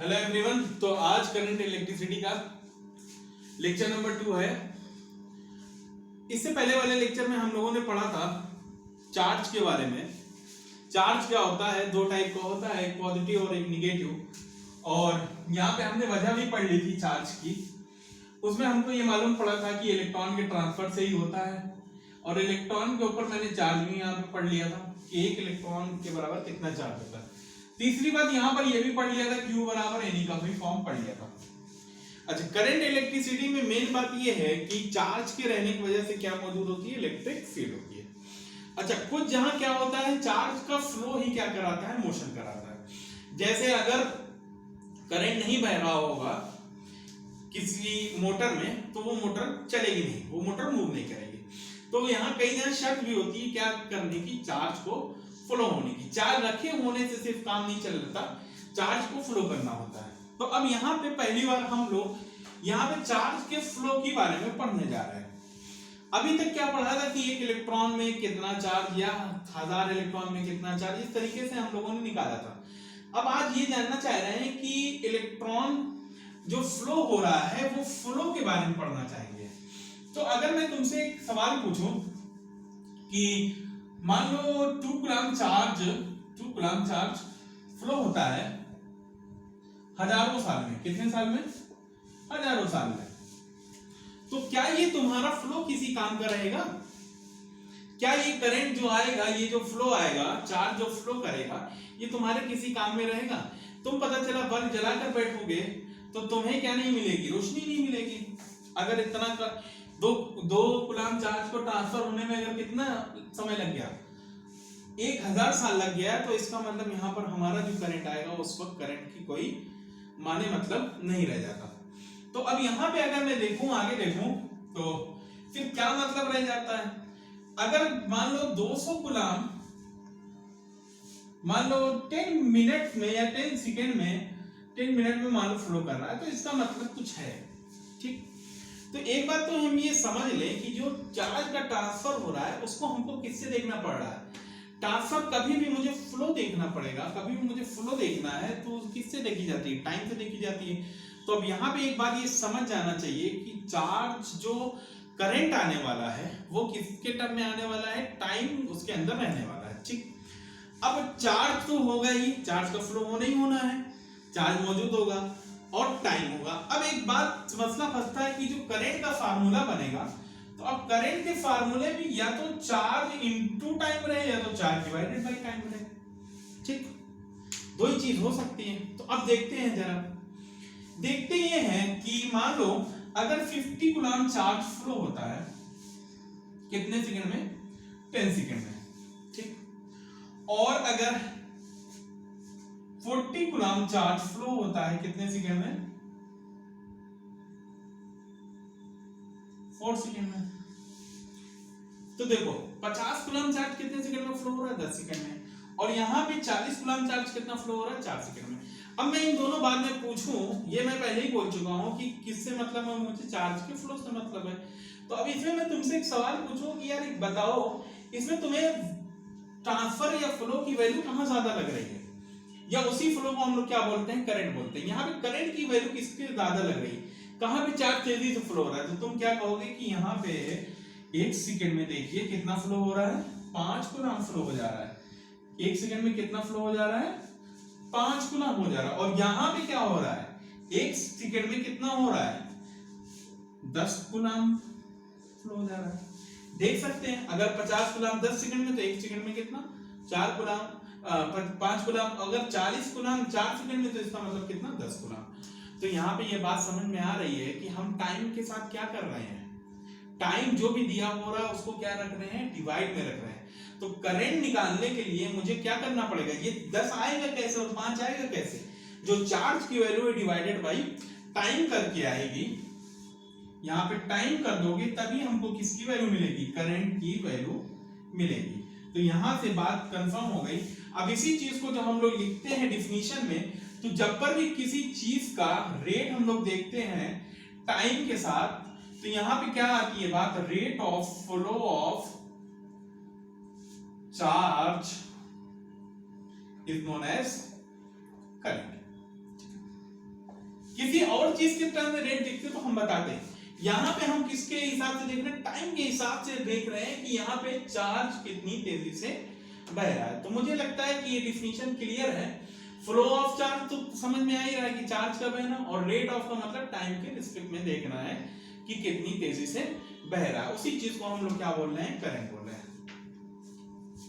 Hello everyone. तो आज current electricity का लेक्चर नंबर 2 है। इससे पहले वाले लेक्चर में हम लोगों ने पढ़ा था चार्ज के बारे में। चार्ज क्या होता है, दो टाइप का होता है, एक पॉजिटिव और एक निगेटिव। और यहाँ पे हमने वजह भी पढ़ ली थी चार्ज की। उसमें हमको ये मालूम पड़ा था कि इलेक्ट्रॉन के ट्रांसफर से ही होता है, और इलेक्ट्रॉन के ऊपर मैंने चार्ज भी यहाँ पे पढ़ लिया था कि एक इलेक्ट्रॉन के बराबर कितना चार्ज होता है। तीसरी बात यहाँ पर यह भी पढ़ लिया था Q बराबर एनी का भी फॉर्म पढ़ लिया था। अच्छा, करंट इलेक्ट्रिसिटी में मेन बात यह है कि चार्ज के रहने की वजह से क्या मौजूद होती है, इलेक्ट्रिक फील्ड होती है। अच्छा, कुछ जहां क्या होता है, चार्ज का फ्लो ही क्या कराता है, मोशन कराता है। जैसे अगर करंट नहीं बह रहा होगा किसी मोटर में तो वो मोटर चलेगी नहीं, वो मोटर मूव नहीं करेगी। तो यहाँ कई जगह शर्त भी होती है क्या करने की, चार्ज को फ्लो होने की। चार्ज रखे होने से सिर्फ काम नहीं चल रहा, चार्ज को फ्लो करना होता है। तो अब यहाँ पे पहली बार हम लोग यहाँ पे चार्ज के फ्लो के बारे में पढ़ने जा रहे हैं। अभी तक क्या पढ़ा था कि एक इलेक्ट्रॉन में कितना चार्ज या 1000 इलेक्ट्रॉन में कितना चार्ज, इस तरीके से हम लोगों ने निकाला था। अब आज ये जानना चाह रहे हैं कि इलेक्ट्रॉन जो फ्लो हो रहा है वो फ्लो के बारे में पढ़ना चाहेंगे। तो अगर मैं तुमसे एक सवाल पूछूं कि मान लो 2 कूलम चार्ज फ्लो होता है हजारों साल में। कितने साल में? हजारों साल में। तो क्या ये तुम्हारा फ्लो किसी काम का रहेगा? क्या ये करंट जो आएगा, ये जो फ्लो आएगा, चार्ज जो फ्लो करेगा, ये तुम्हारे किसी काम में रहेगा? तुम पता चला बल्ब जलाकर बैठोगे तो तुम्हें क्या नहीं मिलेगी, रोशनी नहीं मिलेगी। अगर इतना दो कूलम चार्ज को ट्रांसफर होने में अगर कितना समय लग गया, 1000 साल लग गया, तो इसका मतलब यहाँ पर हमारा जो करंट आएगा उस वक्त करंट की कोई माने मतलब नहीं रह जाता। तो अब यहाँ पे अगर मैं देखूं, आगे देखूं, तो फिर क्या मतलब रह जाता है। अगर मान लो 200 कूलम मान लो 10 मिनट में या 10 सेकेंड में 10 मिनट में मान लो फ्लो कर रहा है, तो इसका मतलब कुछ है। ठीक, तो एक बात तो हम ये समझ लें कि जो चार्ज का ट्रांसफर हो रहा है उसको हमको किससे देखना पड़ रहा है। ट्रांसफर कभी भी मुझे फ्लो देखना पड़ेगा, कभी भी मुझे फ्लो देखना है तो किससे देखी जाती है, टाइम से देखी जाती है। तो अब यहाँ पे एक बात ये समझ जाना चाहिए कि चार्ज जो करंट आने वाला है वो किसके टर्म में आने वाला है, टाइम उसके अंदर रहने वाला है। ठीक, अब चार्ज तो होगा ही, चार्ज का फ्लो होना ही होना है, चार्ज मौजूद होगा और टाइम होगा। अब एक बात मसला फंसता है कि जो करंट का फार्मूला बनेगा, तो अब करंट के फार्मूले में या तो चार्ज इनटू टाइम रहे या तो चार्ज डिवाइडेड बाय टाइम रहे। ठीक, दो ही चीज हो सकती है। तो अब देखते हैं, जरा देखते ये हैं कि मान लो अगर 50 कूलम चार्ज फ्लो होता है कितने सेकंड में, 10 सेकंड में। ठीक, और अगर 40 कूलम चार्ज फ्लो होता है कितने सेकंड में, 4 सेकंड में। तो देखो 50 कूलम चार्ज कितने सेकंड में फ्लो हो रहा है, 10 सेकंड में। और यहाँ पे 40 कूलम चार्ज कितना फ्लो हो रहा है, 4 सेकंड में। अब मैं इन दोनों बाद में पूछूं, ये मैं पहले ही बोल चुका हूं कि किससे मतलब है, मुझे चार्ज के फ्लो से मतलब है। तो अब इसमें मैं तुमसे एक सवाल पूछूं कि यार एक बताओ, इसमें तुम्हें ट्रांसफर या फ्लो की वैल्यू कहां ज्यादा लग रही है, या उसी फ्लो को हम लोग क्या बोलते हैं, करंट बोलते हैं। यहाँ पे करंट की वैल्यू किसके ज्यादा लग रही है, कहां पे चार्ज तेजी से फ्लो हो रहा है। तो तुम क्या कहोगे कि यहाँ पे 1 सेकंड में देखिए कितना फ्लो हो रहा है, 5 कूलम फ्लो हो जा रहा है। 1 सेकंड में कितना फ्लो हो जा रहा है, 5 कूलम हो जा रहा है। और यहाँ पे क्या हो रहा है, 1 सेकंड में कितना हो रहा है, 10 कूलम फ्लो हो जा रहा है। देख सकते हैं अगर 50 कूलम 10 सेकंड में, तो 1 सेकंड में कितना, 4 कूलम, 5 कूलम। अगर 40 कूलम 4 सेकंड में, तो इसका मतलब कितना, 10 कूलम। तो यहाँ पे ये बात समझ में आ रही है कि हम टाइम के साथ क्या कर रहे हैं, टाइम जो भी दिया हो रहा है उसको क्या रख रहे हैं, डिवाइड में रख रहे हैं। तो करंट निकालने के लिए मुझे क्या करना पड़ेगा, ये 10 आएगा कैसे और 5 आएगा कैसे, जो चार्ज की वैल्यू है डिवाइडेड बाई टाइम करके आएगी। यहाँ पे टाइम कर दोगे तभी हमको किसकी वैल्यू मिलेगी, करंट की वैल्यू मिलेगी। तो यहां से बात कंफर्म हो गई। अब इसी चीज को जब हम लोग लिखते हैं डिफिनीशन में, तो जब पर भी किसी चीज का रेट हम लोग देखते हैं टाइम के साथ, तो यहां पे क्या आती है बात, rate of flow of charge is known as current. चीज के टर्म में रेट दिखते तो हम बताते हैं। यहाँ पे हम किसके हिसाब से देख रहे हैं, टाइम के हिसाब से देख रहे हैं कि यहाँ पे चार्ज कितनी तेजी से बह रहा है। तो मुझे लगता है कि ये डिफिनीशन क्लियर है। फ्लो ऑफ चार्ज तो समझ में आ ही रहा है कि चार्ज का बहना, और रेट ऑफ का मतलब टाइम के रिस्पेक्ट में देखना है कि कितनी तेजी से बह रहा है। उसी चीज को हम लोग क्या बोल रहे हैं, करंट बोल रहे हैं।